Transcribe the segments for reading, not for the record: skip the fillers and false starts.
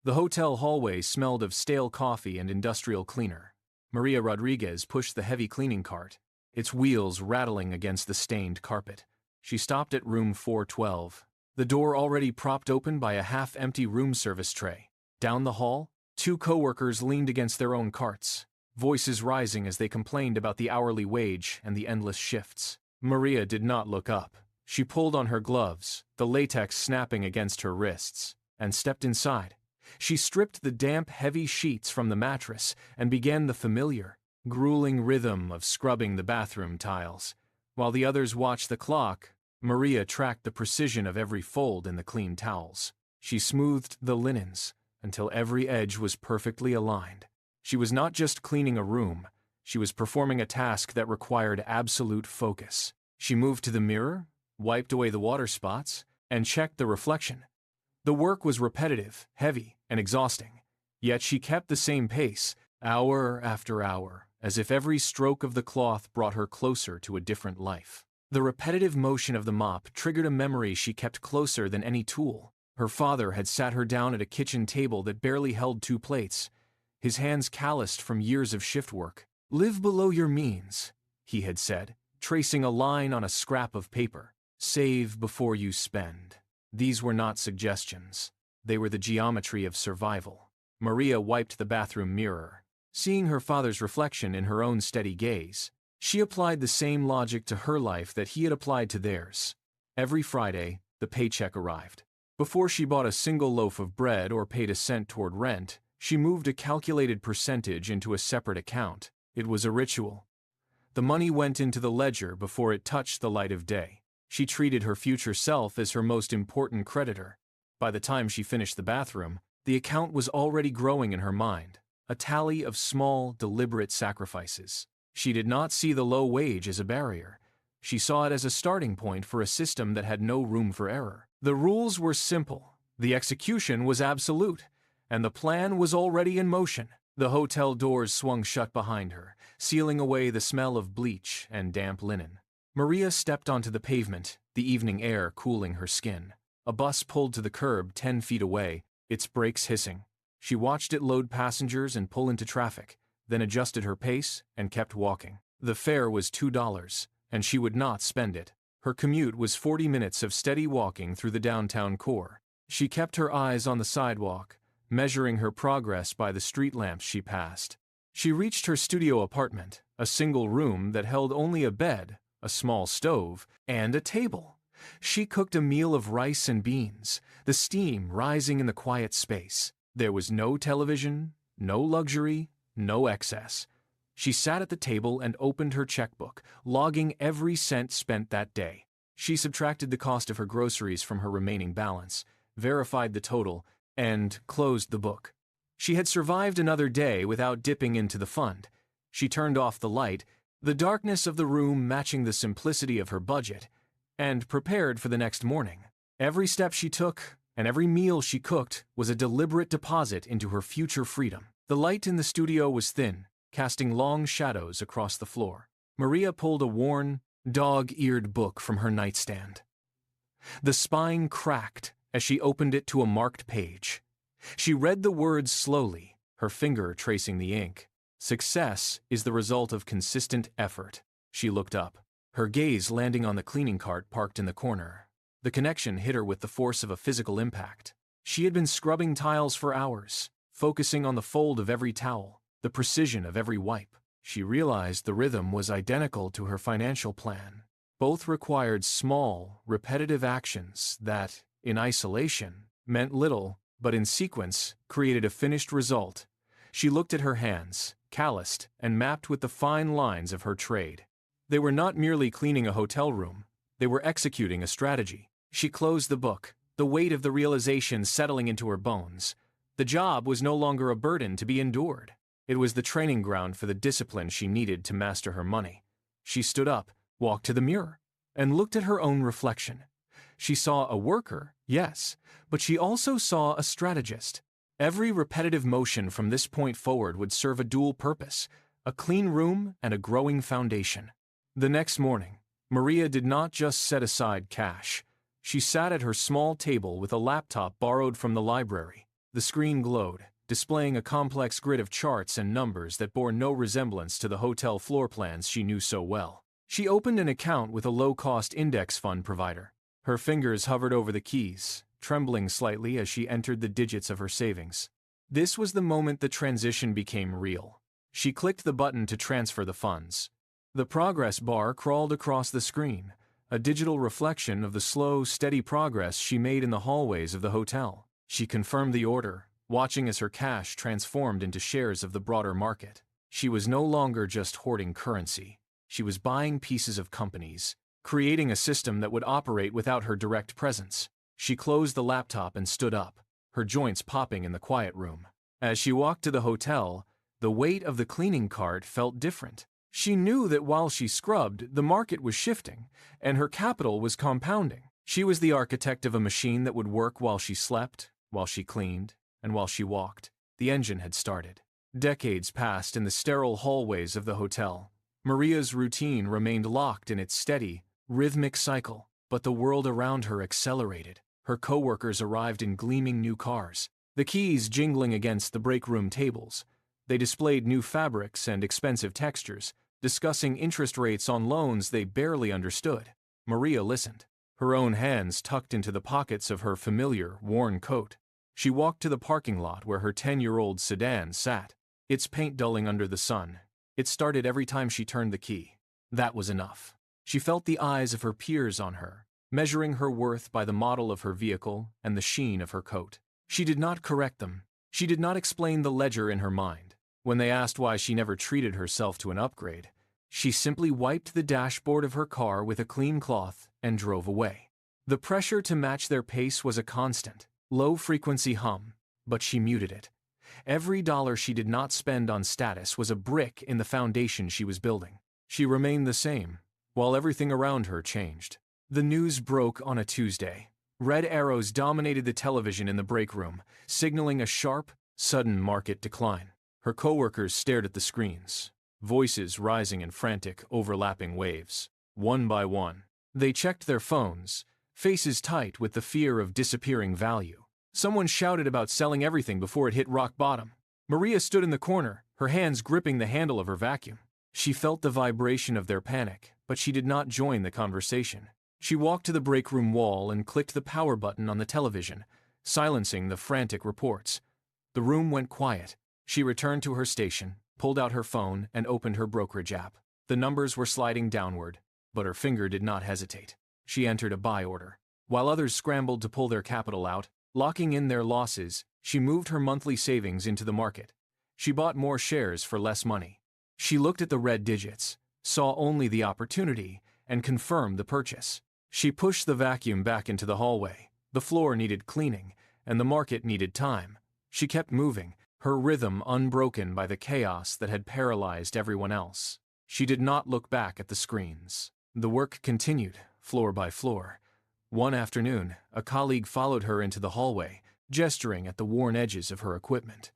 The hotel hallway smelled of stale coffee and industrial cleaner. Maria Rodriguez pushed the heavy cleaning cart, its wheels rattling against the stained carpet. She stopped at room 412, the door already propped open by a half-empty room service tray. Down the hall, two coworkers leaned against their own carts, voices rising as they complained about the hourly wage and the endless shifts. Maria did not look up. She pulled on her gloves, the latex snapping against her wrists, and stepped inside. She stripped the damp, heavy sheets from the mattress and began the familiar, grueling rhythm of scrubbing the bathroom tiles. While the others watched the clock, Maria tracked the precision of every fold in the clean towels. She smoothed the linens until every edge was perfectly aligned. She was not just cleaning a room, she was performing a task that required absolute focus. She moved to the mirror, wiped away the water spots, and checked the reflection. The work was repetitive, heavy, and exhausting, yet she kept the same pace, hour after hour, as if every stroke of the cloth brought her closer to a different life. The repetitive motion of the mop triggered a memory she kept closer than any tool. Her father had sat her down at a kitchen table that barely held 2 plates, his hands calloused from years of shift work. "Live below your means," he had said, tracing a line on a scrap of paper. "Save before you spend." These were not suggestions. They were the geometry of survival. Maria wiped the bathroom mirror. Seeing her father's reflection in her own steady gaze, she applied the same logic to her life that he had applied to theirs. Every Friday, the paycheck arrived. Before she bought a single loaf of bread or paid a cent toward rent, she moved a calculated percentage into a separate account. It was a ritual. The money went into the ledger before it touched the light of day. She treated her future self as her most important creditor. By the time she finished the bathroom, the account was already growing in her mind, a tally of small, deliberate sacrifices. She did not see the low wage as a barrier. She saw it as a starting point for a system that had no room for error. The rules were simple, the execution was absolute, and the plan was already in motion. The hotel doors swung shut behind her, sealing away the smell of bleach and damp linen. Maria stepped onto the pavement, the evening air cooling her skin. A bus pulled to the curb 10 feet away, its brakes hissing. She watched it load passengers and pull into traffic, then adjusted her pace and kept walking. The fare was $2, and she would not spend it. Her commute was 40 minutes of steady walking through the downtown core. She kept her eyes on the sidewalk, measuring her progress by the street lamps she passed. She reached her studio apartment, a single room that held only a bed, a small stove, and a table. She cooked a meal of rice and beans, the steam rising in the quiet space. There was no television, no luxury, no excess. She sat at the table and opened her checkbook, logging every cent spent that day. She subtracted the cost of her groceries from her remaining balance, verified the total, and closed the book. She had survived another day without dipping into the fund. She turned off the light, the darkness of the room matching the simplicity of her budget, and prepared for the next morning. Every step she took and every meal she cooked was a deliberate deposit into her future freedom. The light in the studio was thin, casting long shadows across the floor. Maria pulled a worn, dog-eared book from her nightstand. The spine cracked as she opened it to a marked page. She read the words slowly, her finger tracing the ink. "Success is the result of consistent effort." She looked up, her gaze landing on the cleaning cart parked in the corner. The connection hit her with the force of a physical impact. She had been scrubbing tiles for hours, focusing on the fold of every towel, the precision of every wipe. She realized the rhythm was identical to her financial plan. Both required small, repetitive actions that, in isolation, meant little, but in sequence, created a finished result. She looked at her hands, calloused and mapped with the fine lines of her trade. They were not merely cleaning a hotel room, they were executing a strategy. She closed the book, the weight of the realization settling into her bones. The job was no longer a burden to be endured. It was the training ground for the discipline she needed to master her money. She stood up, walked to the mirror, and looked at her own reflection. She saw a worker, yes, but she also saw a strategist. Every repetitive motion from this point forward would serve a dual purpose, a clean room and a growing foundation. The next morning, Maria did not just set aside cash. She sat at her small table with a laptop borrowed from the library. The screen glowed, displaying a complex grid of charts and numbers that bore no resemblance to the hotel floor plans she knew so well. She opened an account with a low-cost index fund provider. Her fingers hovered over the keys, trembling slightly as she entered the digits of her savings. This was the moment the transition became real. She clicked the button to transfer the funds. The progress bar crawled across the screen, a digital reflection of the slow, steady progress she made in the hallways of the hotel. She confirmed the order, watching as her cash transformed into shares of the broader market. She was no longer just hoarding currency. She was buying pieces of companies, creating a system that would operate without her direct presence. She closed the laptop and stood up, her joints popping in the quiet room. As she walked to the hotel, the weight of the cleaning cart felt different. She knew that while she scrubbed, the market was shifting, and her capital was compounding. She was the architect of a machine that would work while she slept, while she cleaned, and while she walked. The engine had started. Decades passed in the sterile hallways of the hotel. Maria's routine remained locked in its steady, rhythmic cycle, but the world around her accelerated. Her coworkers arrived in gleaming new cars, the keys jingling against the break room tables. They displayed new fabrics and expensive textures, discussing interest rates on loans they barely understood. Maria listened, her own hands tucked into the pockets of her familiar, worn coat. She walked to the parking lot where her 10-year-old sedan sat, its paint dulling under the sun. It started every time she turned the key. That was enough. She felt the eyes of her peers on her, measuring her worth by the model of her vehicle and the sheen of her coat. She did not correct them. She did not explain the ledger in her mind. When they asked why she never treated herself to an upgrade, she simply wiped the dashboard of her car with a clean cloth and drove away. The pressure to match their pace was a constant, low-frequency hum, but she muted it. Every dollar she did not spend on status was a brick in the foundation she was building. She remained the same, while everything around her changed. The news broke on a Tuesday. Red arrows dominated the television in the break room, signaling a sharp, sudden market decline. Her coworkers stared at the screens, voices rising in frantic, overlapping waves. One by one, they checked their phones, faces tight with the fear of disappearing value. Someone shouted about selling everything before it hit rock bottom. Maria stood in the corner, her hands gripping the handle of her vacuum. She felt the vibration of their panic, but she did not join the conversation. She walked to the break room wall and clicked the power button on the television, silencing the frantic reports. The room went quiet. She returned to her station, pulled out her phone, and opened her brokerage app. The numbers were sliding downward, but her finger did not hesitate. She entered a buy order. While others scrambled to pull their capital out, locking in their losses, she moved her monthly savings into the market. She bought more shares for less money. She looked at the red digits, saw only the opportunity, and confirmed the purchase. She pushed the vacuum back into the hallway. The floor needed cleaning, and the market needed time. She kept moving, her rhythm unbroken by the chaos that had paralyzed everyone else. She did not look back at the screens. The work continued, floor by floor. One afternoon, a colleague followed her into the hallway, gesturing at the worn edges of her equipment.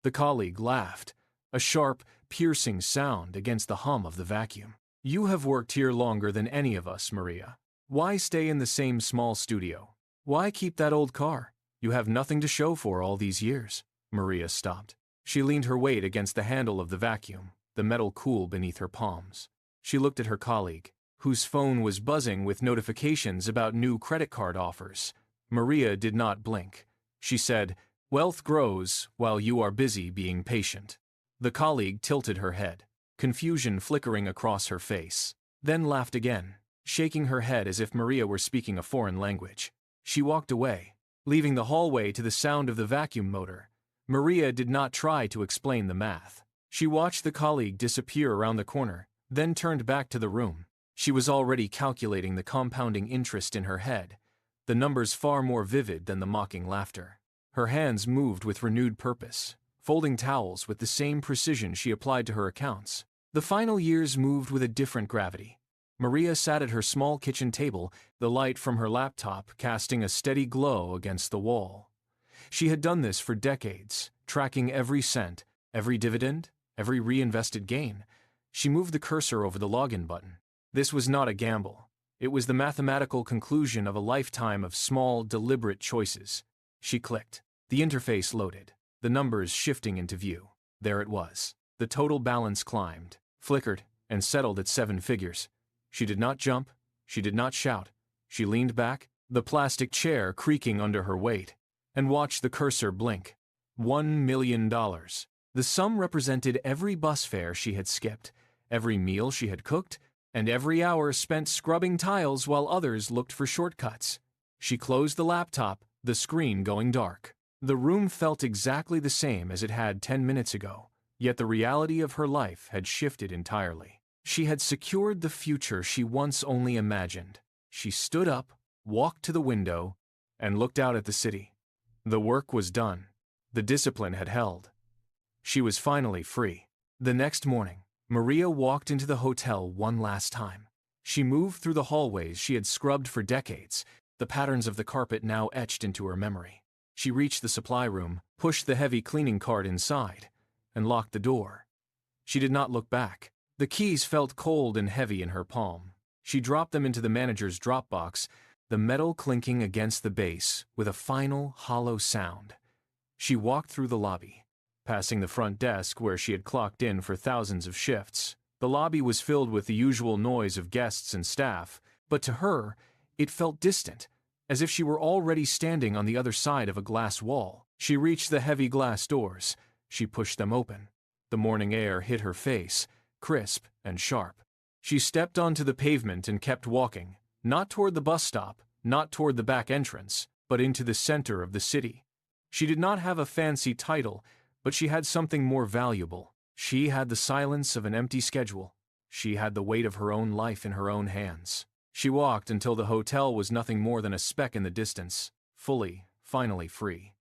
The colleague laughed, a sharp, piercing sound against the hum of the vacuum. "You have worked here longer than any of us, Maria. Why stay in the same small studio? Why keep that old car? You have nothing to show for all these years." Maria stopped. She leaned her weight against the handle of the vacuum, the metal cool beneath her palms. She looked at her colleague, whose phone was buzzing with notifications about new credit card offers. Maria did not blink. She said, "Wealth grows while you are busy being patient." The colleague tilted her head, confusion flickering across her face, then laughed again, shaking her head as if Maria were speaking a foreign language. She walked away, leaving the hallway to the sound of the vacuum motor. Maria did not try to explain the math. She watched the colleague disappear around the corner, then turned back to the room. She was already calculating the compounding interest in her head, the numbers far more vivid than the mocking laughter. Her hands moved with renewed purpose, folding towels with the same precision she applied to her accounts. The final years moved with a different gravity. Maria sat at her small kitchen table, the light from her laptop casting a steady glow against the wall. She had done this for decades, tracking every cent, every dividend, every reinvested gain. She moved the cursor over the login button. This was not a gamble. It was the mathematical conclusion of a lifetime of small, deliberate choices. She clicked. The interface loaded, the numbers shifting into view. There it was. The total balance climbed, flickered, and settled at 7 figures. She did not jump. She did not shout. She leaned back, the plastic chair creaking under her weight, and watched the cursor blink. $1 million. The sum represented every bus fare she had skipped, every meal she had cooked, and every hour spent scrubbing tiles while others looked for shortcuts. She closed the laptop, the screen going dark. The room felt exactly the same as it had 10 minutes ago, yet the reality of her life had shifted entirely. She had secured the future she once only imagined. She stood up, walked to the window, and looked out at the city. The work was done. The discipline had held. She was finally free. The next morning, Maria walked into the hotel one last time. She moved through the hallways she had scrubbed for decades, the patterns of the carpet now etched into her memory. She reached the supply room, pushed the heavy cleaning cart inside, and locked the door. She did not look back. The keys felt cold and heavy in her palm. She dropped them into the manager's drop box, the metal clinking against the base with a final, hollow sound. She walked through the lobby, passing the front desk where she had clocked in for thousands of shifts. The lobby was filled with the usual noise of guests and staff, but to her, it felt distant, as if she were already standing on the other side of a glass wall. She reached the heavy glass doors. She pushed them open. The morning air hit her face, crisp and sharp. She stepped onto the pavement and kept walking, not toward the bus stop, not toward the back entrance, but into the center of the city. She did not have a fancy title, but she had something more valuable. She had the silence of an empty schedule. She had the weight of her own life in her own hands. She walked until the hotel was nothing more than a speck in the distance, fully, finally free.